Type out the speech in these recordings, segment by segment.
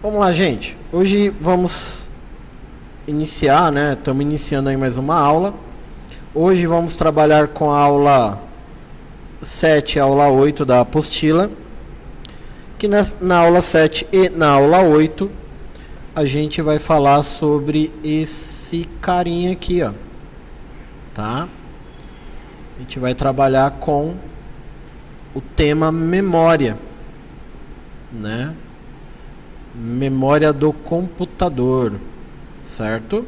Vamos lá, gente. Hoje vamos iniciar, né? Estamos iniciando aí mais uma aula. Hoje vamos trabalhar com a aula 7 e a aula 8 da apostila. Que na aula 7 e na aula 8 a gente vai falar sobre esse carinha aqui, ó. Tá? A gente vai trabalhar com o tema memória, né? Memória do computador, certo?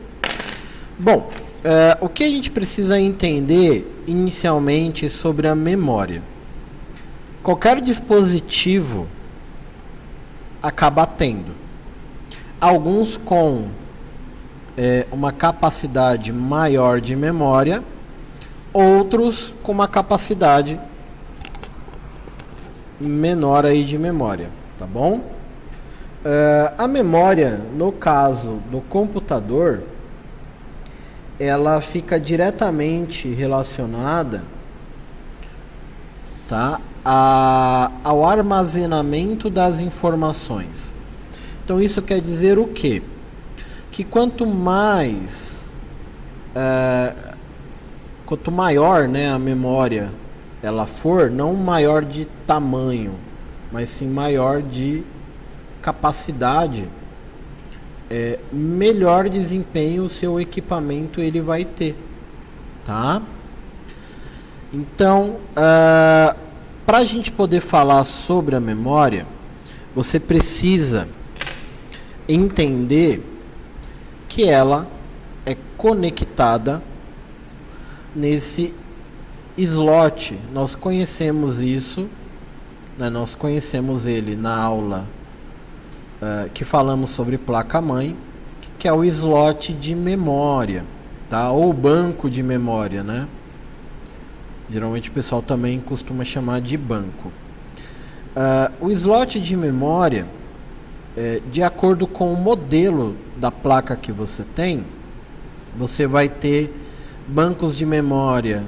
Bom, o que a gente precisa entender inicialmente sobre a memória? Qualquer dispositivo acaba tendo. Alguns com uma capacidade maior de memória, outros com uma capacidade menor aí de memória, tá bom? A memória, no caso do computador, ela fica diretamente relacionada, tá, ao armazenamento das informações. Então isso quer dizer o quê? Que quanto maior, né, a memória ela for, não maior de tamanho, mas sim maior de capacidade, melhor desempenho o seu equipamento ele vai ter, tá? Então, para a gente poder falar sobre a memória, você precisa entender que ela é conectada nesse slot. Nós conhecemos isso, né? Nós conhecemos ele na aula que falamos sobre placa-mãe, que é o slot de memória, tá? Ou banco de memória, né? Geralmente o pessoal também costuma chamar de banco. O slot de memória, de acordo com o modelo da placa que você tem, você vai ter bancos de memória.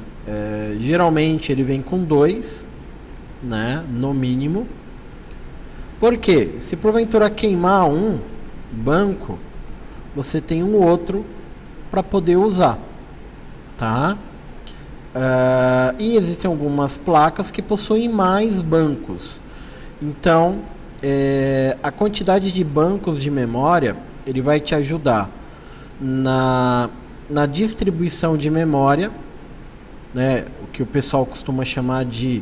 Geralmente ele vem com 2, né? No mínimo. Porque se porventura queimar um banco, você tem um outro para poder usar, tá? E existem algumas placas que possuem mais bancos. Então, a quantidade de bancos de memória, ele vai te ajudar na distribuição de memória, né? O que o pessoal costuma chamar de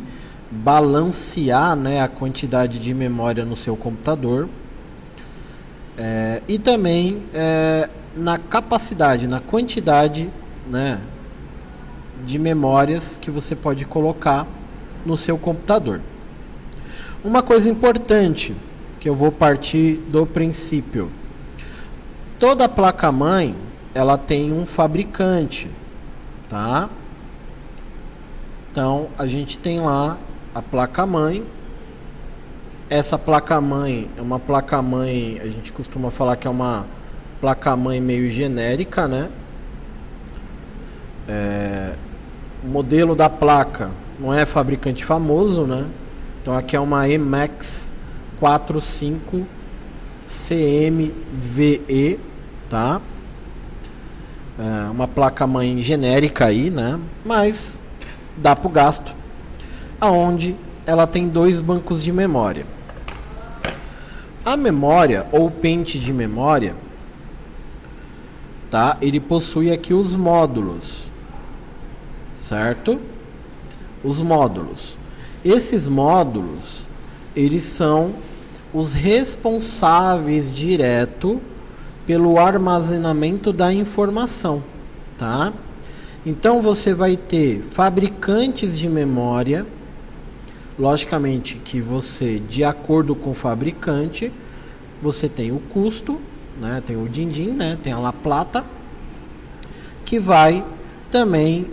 balancear, né, a quantidade de memória no seu computador, e também na capacidade, na quantidade, né, de memórias que você pode colocar no seu computador. Uma coisa importante que eu vou partir do princípio: toda placa-mãe ela tem um fabricante, tá? Então a gente tem lá a placa-mãe. Essa placa-mãe é uma placa-mãe, a gente costuma falar que é uma placa-mãe meio genérica, né? O modelo da placa não é fabricante famoso, né? Então aqui é uma Emax 45 CMVE, tá? Uma placa-mãe genérica aí, né? Mas dá para o gasto, aonde ela tem 2 bancos de memória. A memória ou pente de memória, tá? Ele possui aqui os módulos, certo? Os módulos. Esses módulos, eles são os responsáveis direto pelo armazenamento da informação, tá? Então você vai ter fabricantes de memória, logicamente que você, de acordo com o fabricante, você tem o custo, né? Tem o din-din, né? Tem a La Plata, que vai também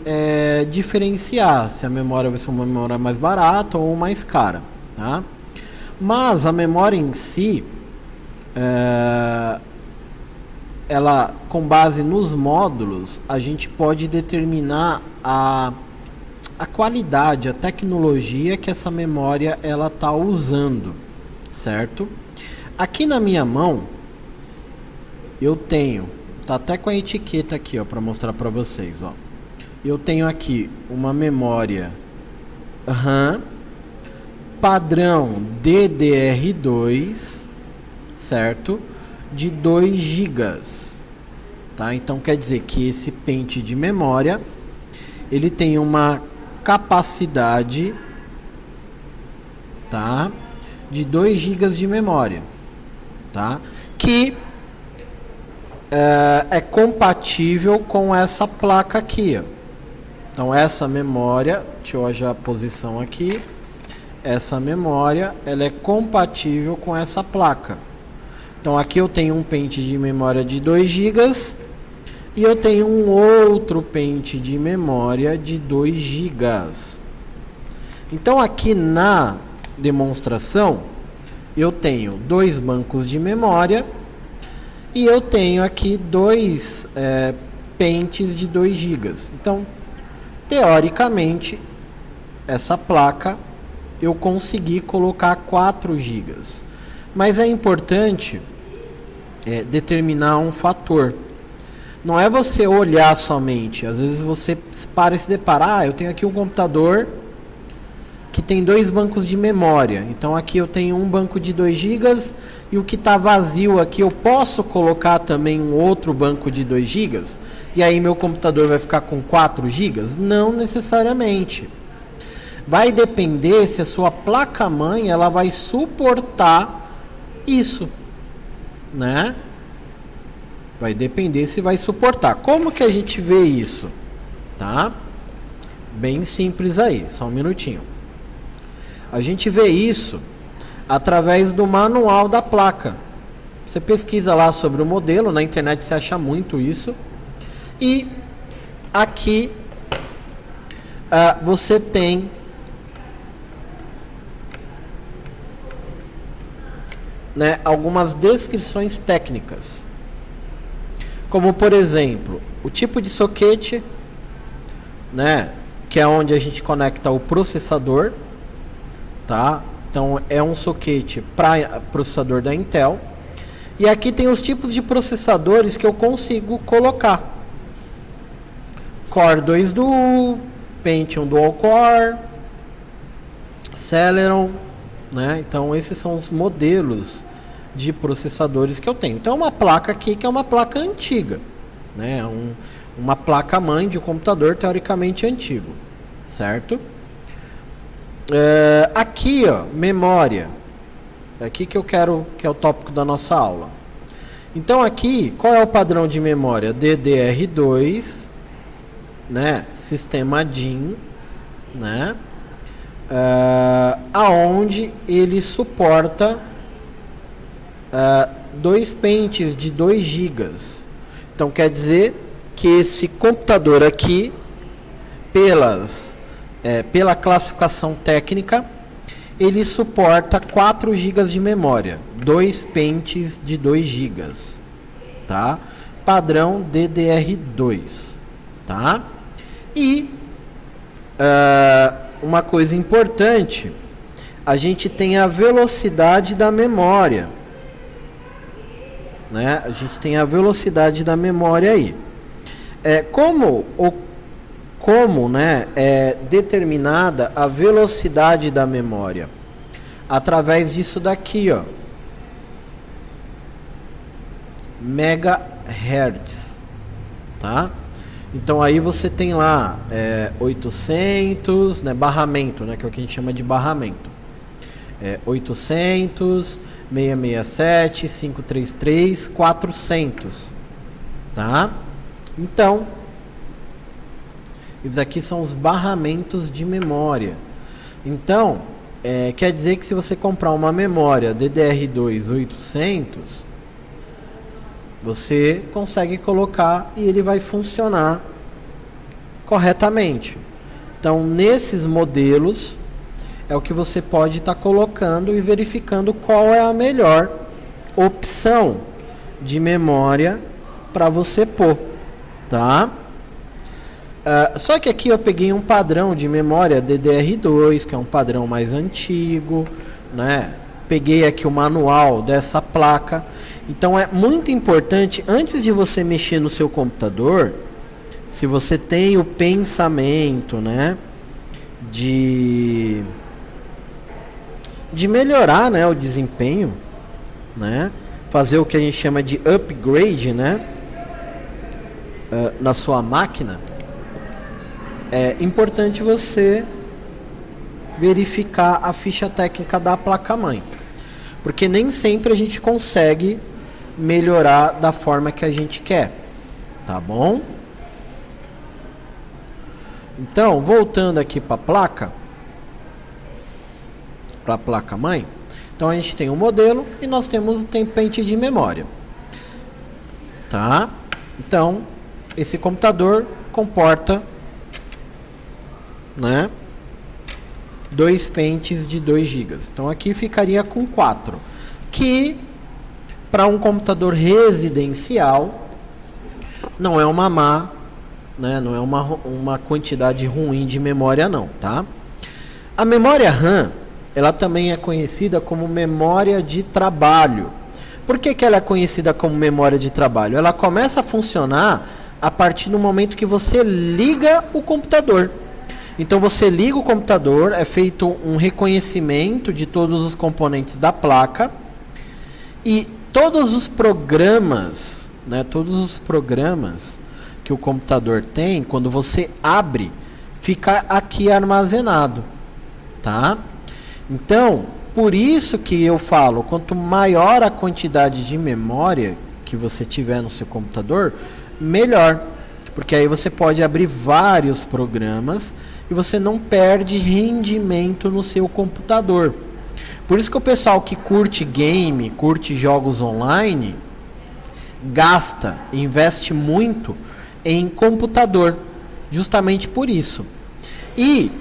diferenciar se a memória vai ser uma memória mais barata ou mais cara, tá? Mas a memória em si, ela, com base nos módulos, a gente pode determinar a qualidade, a tecnologia que essa memória ela está usando, certo? Aqui na minha mão, eu tenho, tá até com a etiqueta aqui, ó, para mostrar para vocês, ó. Eu tenho aqui uma memória RAM padrão DDR2, certo? De 2 GB, tá? Então quer dizer que esse pente de memória, ele tem uma capacidade, tá? De 2 GB de memória, tá? Que é compatível com essa placa aqui, ó. Então essa memória, deixa eu olhar a posição aqui, essa memória, ela é compatível com essa placa. Então aqui eu tenho um pente de memória de 2 GB e eu tenho um outro pente de memória de 2 GB. Então aqui na demonstração eu tenho 2 bancos de memória e eu tenho aqui 2 pentes de 2 GB. Então, teoricamente, essa placa eu consegui colocar 4 GB. Mas é importante determinar um fator. Não é você olhar somente. Às vezes você para e se depara, eu tenho aqui um computador que tem 2 bancos de memória. Então aqui eu tenho um banco de 2 GB e o que está vazio aqui eu posso colocar também um outro banco de 2 GB? E aí meu computador vai ficar com 4 GB? Não necessariamente. Vai depender se a sua placa-mãe ela vai suportar isso, né? Vai depender se vai suportar. Como que a gente vê isso? Tá? Bem simples aí, só um minutinho. A gente vê isso através do manual da placa. Você pesquisa lá sobre o modelo, na internet você acha muito isso. E aqui você tem algumas descrições técnicas. Como, por exemplo, o tipo de soquete, que é onde a gente conecta o processador. Tá? Então é um soquete para processador da Intel. E aqui tem os tipos de processadores que eu consigo colocar. Core 2 Duo, Pentium Dual Core, Celeron, Então esses são os modelos de processadores que eu tenho. Então é uma placa aqui que é uma placa antiga, uma placa mãe de um computador teoricamente antigo, certo? Aqui, ó, memória. Aqui que eu quero, que é o tópico da nossa aula. Então aqui, qual é o padrão de memória? DDR2, sistema DIN, aonde ele suporta 2 pentes de 2 GB. Então quer dizer que esse computador aqui, pela classificação técnica, ele suporta 4 GB de memória, 2 pentes de 2 GB, tá? Padrão DDR2, tá? E uma coisa importante, a gente tem a velocidade da memória, A gente tem a velocidade da memória aí. Como é determinada a velocidade da memória? Através disso daqui, ó, megahertz, tá? Então aí você tem lá 800, barramento, que é o que a gente chama de barramento. 800, 667, 533, 400, tá? Então esses aqui são os barramentos de memória. Então, quer dizer que se você comprar uma memória DDR2 800, você consegue colocar e ele vai funcionar corretamente. Então, nesses modelos, é o que você pode estar colocando e verificando qual é a melhor opção de memória para você pôr, tá? Só que aqui eu peguei um padrão de memória DDR2, que é um padrão mais antigo, peguei aqui o manual dessa placa. Então é muito importante, antes de você mexer no seu computador, se você tem o pensamento, né, de melhorar, né, o desempenho, né, fazer o que a gente chama de upgrade, né, na sua máquina, é importante você verificar a ficha técnica da placa-mãe, porque nem sempre a gente consegue melhorar da forma que a gente quer, tá bom? Então, voltando aqui para a placa-mãe, então a gente tem um modelo e nós temos o pente de memória, tá? Então, esse computador comporta, né, 2 pentes de 2 GB. Então aqui ficaria com 4, que para um computador residencial não é uma má, né, não é uma quantidade ruim de memória não, tá? A memória RAM, ela também é conhecida como memória de trabalho. Por que ela é conhecida como memória de trabalho? Ela começa a funcionar a partir do momento que você liga o computador. Então você liga o computador, é feito um reconhecimento de todos os componentes da placa e todos os programas, né, todos os programas que o computador tem, quando você abre, fica aqui armazenado, tá? Então, por isso que eu falo, quanto maior a quantidade de memória que você tiver no seu computador, melhor, porque aí você pode abrir vários programas e você não perde rendimento no seu computador. Por isso que o pessoal que curte game, curte jogos online, investe muito em computador, justamente por isso. E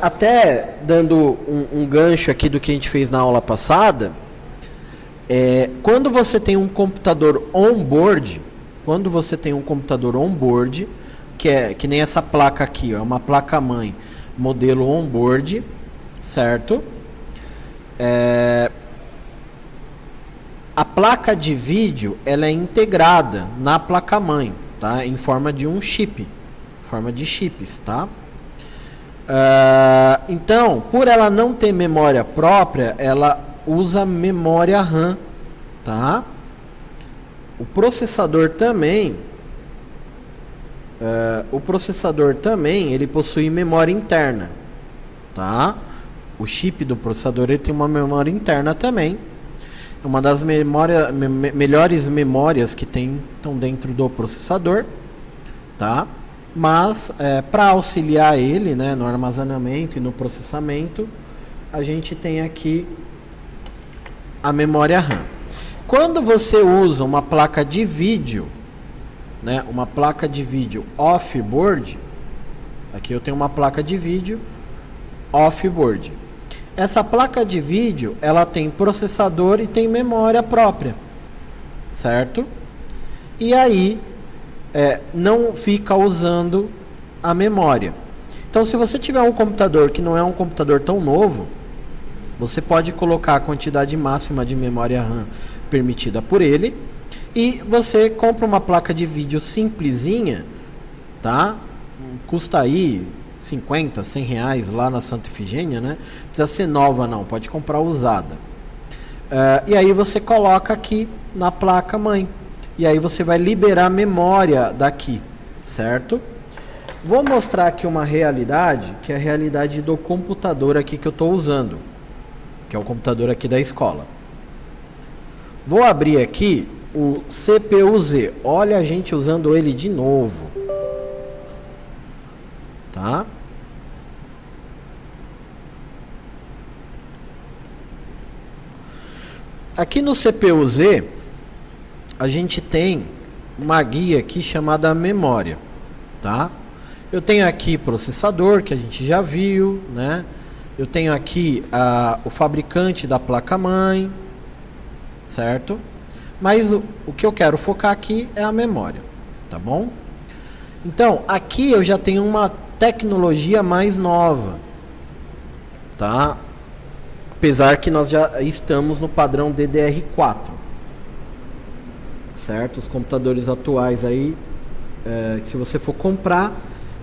até dando um gancho aqui do que a gente fez na aula passada, quando você tem um computador on-board, que nem essa placa aqui, ó, é uma placa-mãe modelo on-board, certo? A placa de vídeo, ela é integrada na placa-mãe, tá? Em forma de um chip, forma de chips, tá? Então, por ela não ter memória própria, ela usa memória RAM, tá? O processador também, ele possui memória interna, tá? O chip do processador, ele tem uma memória interna também. É uma das melhores memórias que estão dentro do processador, tá? Mas para auxiliar ele, né, no armazenamento e no processamento, a gente tem aqui a memória RAM. Quando você usa uma placa de vídeo, né, uma placa de vídeo off-board, aqui eu tenho uma placa de vídeo off-board. Essa placa de vídeo, ela tem processador e tem memória própria, certo? E aí não fica usando a memória. Então, se você tiver um computador que não é um computador tão novo, você pode colocar a quantidade máxima de memória RAM permitida por ele e você compra uma placa de vídeo simplesinha, tá? Custa aí 50, 100 reais lá na Santa Efigênia, né? Não precisa ser nova não, pode comprar usada. E aí você coloca aqui na placa mãe. E aí você vai liberar memória daqui, certo? Vou mostrar aqui uma realidade, que é a realidade do computador aqui que eu estou usando, que é o computador aqui da escola. Vou abrir aqui o CPU-Z. Olha a gente usando ele de novo. Tá? Aqui no CPU-Z, a gente tem uma guia aqui chamada memória, tá? Eu tenho aqui processador, que a gente já viu, né? Eu tenho aqui o fabricante da placa-mãe, certo? Mas o que eu quero focar aqui é a memória, tá bom? Então, aqui eu já tenho uma tecnologia mais nova, tá? Apesar que nós já estamos no padrão DDR4, certo? Os computadores atuais aí, que se você for comprar,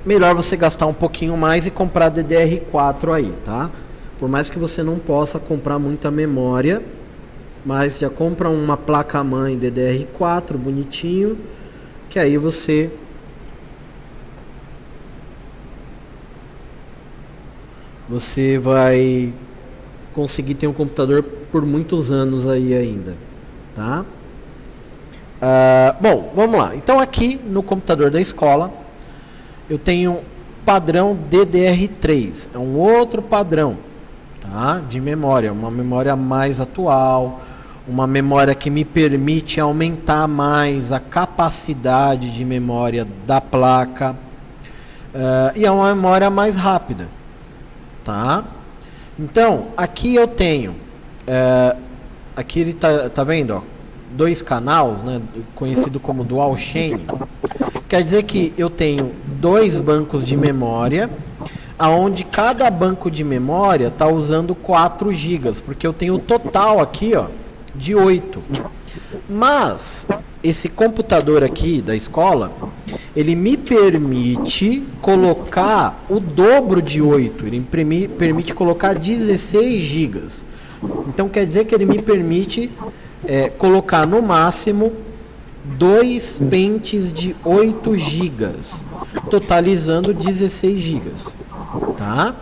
melhor você gastar um pouquinho mais e comprar DDR4 aí, tá? Por mais que você não possa comprar muita memória, mas já compra uma placa-mãe DDR4 bonitinho, que aí você vai conseguir ter um computador por muitos anos aí ainda, tá? Bom, vamos lá. Então aqui no computador da escola eu tenho padrão DDR3, é um outro padrão, tá? De memória, uma memória mais atual, uma memória que me permite aumentar mais a capacidade de memória da placa, e é uma memória mais rápida, tá? Então, aqui eu tenho, aqui ele tá vendo, ó, 2 canais, né, conhecido como dual chain. Quer dizer que eu tenho 2 bancos de memória, aonde cada banco de memória está usando 4 GB, porque eu tenho o total aqui, ó, de 8. Mas esse computador aqui da escola, ele me permite colocar o dobro de 8, ele permite colocar 16 GB. Então quer dizer que ele me permite colocar no máximo 2 pentes de 8 GB, totalizando 16 GB, tá?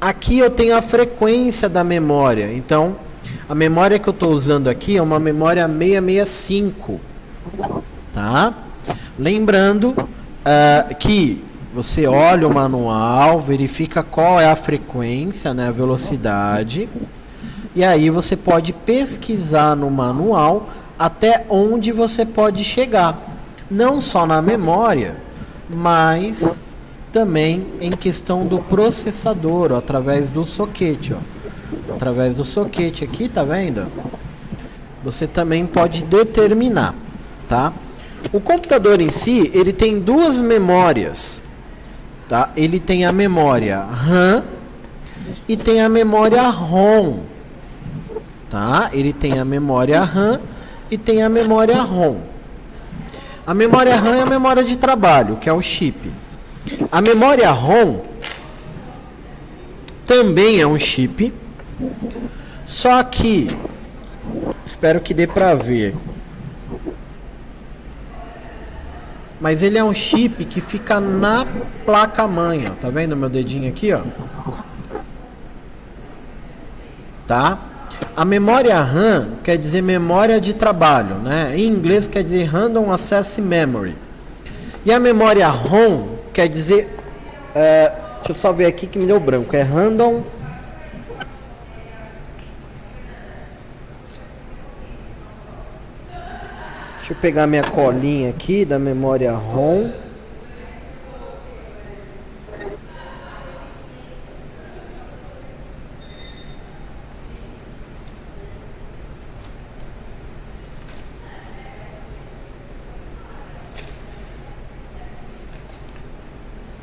Aqui eu tenho a frequência da memória, então a memória que eu estou usando aqui é uma memória 665, tá? Lembrando que você olha o manual, verifica qual é a frequência, né, a velocidade, e aí você pode pesquisar no manual até onde você pode chegar, não só na memória, mas também em questão do processador, ó, através do soquete, ó. Através do soquete aqui, tá vendo? Você também pode determinar, tá? O computador em si, ele tem 2 memórias, tá? Ele tem a memória RAM e tem a memória ROM, tá? Ele tem a memória RAM e tem a memória ROM. A memória RAM é a memória de trabalho, que é o chip. A memória ROM também é um chip, só que, espero que dê para ver, mas ele é um chip que fica na placa-mãe, ó. Tá vendo meu dedinho aqui, ó? Tá? A memória RAM quer dizer memória de trabalho, né? Em inglês quer dizer Random Access Memory. E a memória ROM quer dizer, deixa eu só ver aqui que me deu branco, é Random. Deixa eu pegar minha colinha aqui da memória ROM.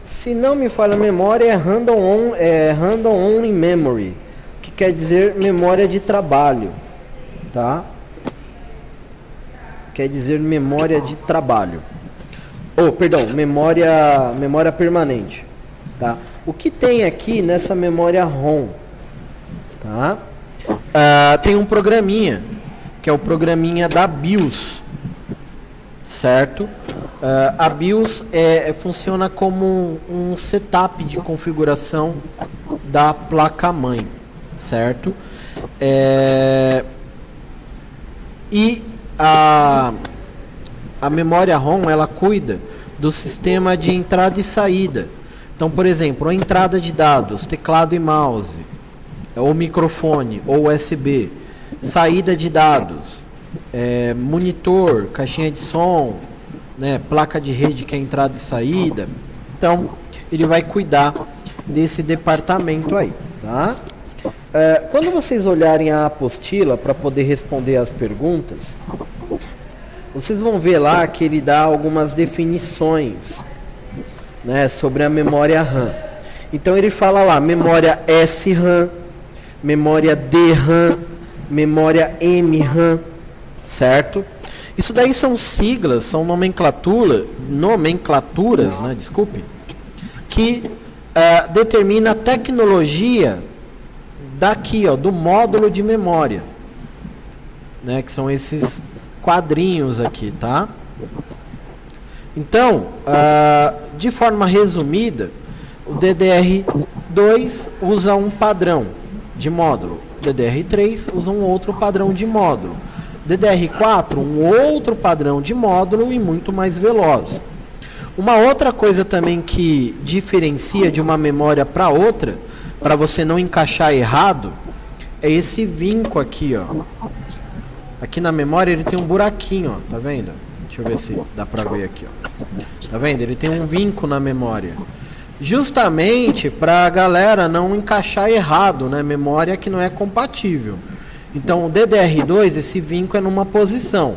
Se não me falha a memória, é Random Only Memory, que quer dizer memória de trabalho, tá? Quer dizer memória de trabalho. Perdão, memória permanente, tá? O que tem aqui nessa memória ROM, tá? Tem um programinha, que é o programinha da BIOS, certo? A BIOS funciona como um setup de configuração da placa-mãe, certo? E a memória ROM, ela cuida do sistema de entrada e saída. Então, por exemplo, a entrada de dados, teclado e mouse, ou microfone, ou USB, saída de dados, monitor, caixinha de som, né, placa de rede que é entrada e saída. Então, ele vai cuidar desse departamento aí, tá? Quando vocês olharem a apostila para poder responder as perguntas, vocês vão ver lá que ele dá algumas definições, né, sobre a memória RAM. Então ele fala lá, memória SRAM, memória DRAM, memória MRAM, certo? Isso daí são siglas, são nomenclaturas, né, desculpe, que determina a tecnologia daqui, ó, do módulo de memória, né, que são esses quadrinhos aqui, tá? Então, de forma resumida, o DDR2 usa um padrão de módulo, o DDR3 usa um outro padrão de módulo, DDR4 um outro padrão de módulo e muito mais veloz. Uma outra coisa também que diferencia de uma memória para outra, para você não encaixar errado, é esse vinco aqui, ó. Aqui na memória ele tem um buraquinho, ó, tá vendo? Deixa eu ver se dá pra ver aqui, ó. Tá vendo? Ele tem um vinco na memória. Justamente pra galera não encaixar errado, né? Memória que não é compatível. Então o DDR2, esse vinco é numa posição.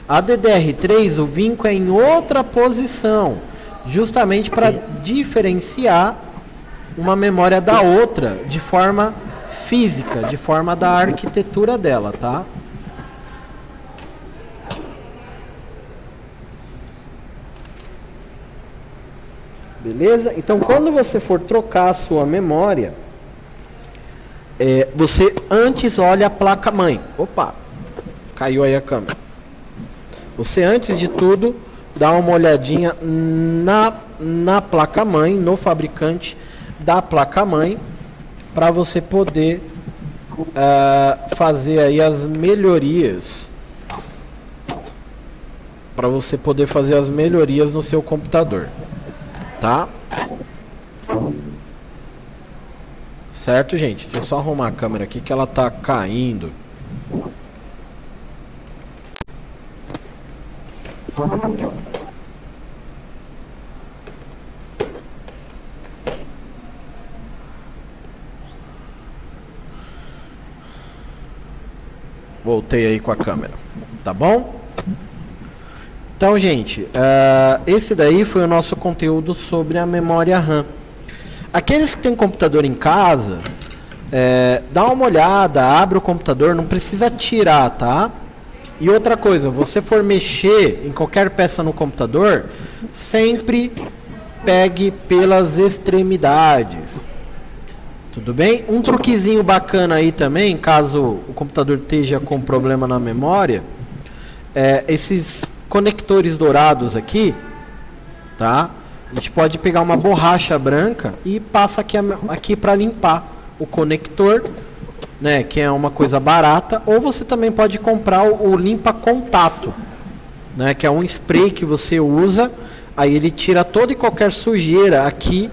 A DDR3, o vinco é em outra posição. Justamente para diferenciar uma memória da outra de forma física, de forma da arquitetura dela, tá? Beleza? Então, quando você for trocar a sua memória, você antes olha a placa-mãe. Opa, caiu aí a câmera. Você, antes de tudo, dá uma olhadinha na placa-mãe, no fabricante da placa-mãe, para você poder fazer aí as melhorias. Para você poder fazer as melhorias no seu computador. Tá? Certo, gente? Deixa eu só arrumar a câmera aqui que ela tá caindo. Voltei aí com a câmera. Tá bom? Então, gente, esse daí foi o nosso conteúdo sobre a memória RAM. Aqueles que têm computador em casa, dá uma olhada, abre o computador, não precisa tirar, tá? E outra coisa, você for mexer em qualquer peça no computador, sempre pegue pelas extremidades. Tudo bem? Um truquezinho bacana aí também, caso o computador esteja com problema na memória, esses conectores dourados aqui, tá? A gente pode pegar uma borracha branca e passa aqui para limpar o conector, né? Que é uma coisa barata. Ou você também pode comprar o limpa contato, né? Que é um spray que você usa, aí ele tira toda e qualquer sujeira aqui,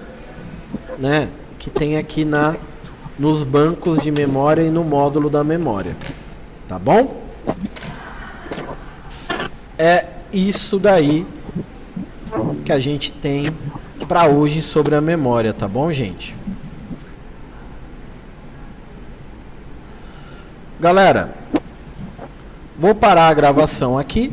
né? Que tem aqui nos bancos de memória e no módulo da memória, tá bom? É isso daí que a gente tem para hoje sobre a memória, tá bom, gente? Galera, vou parar a gravação aqui,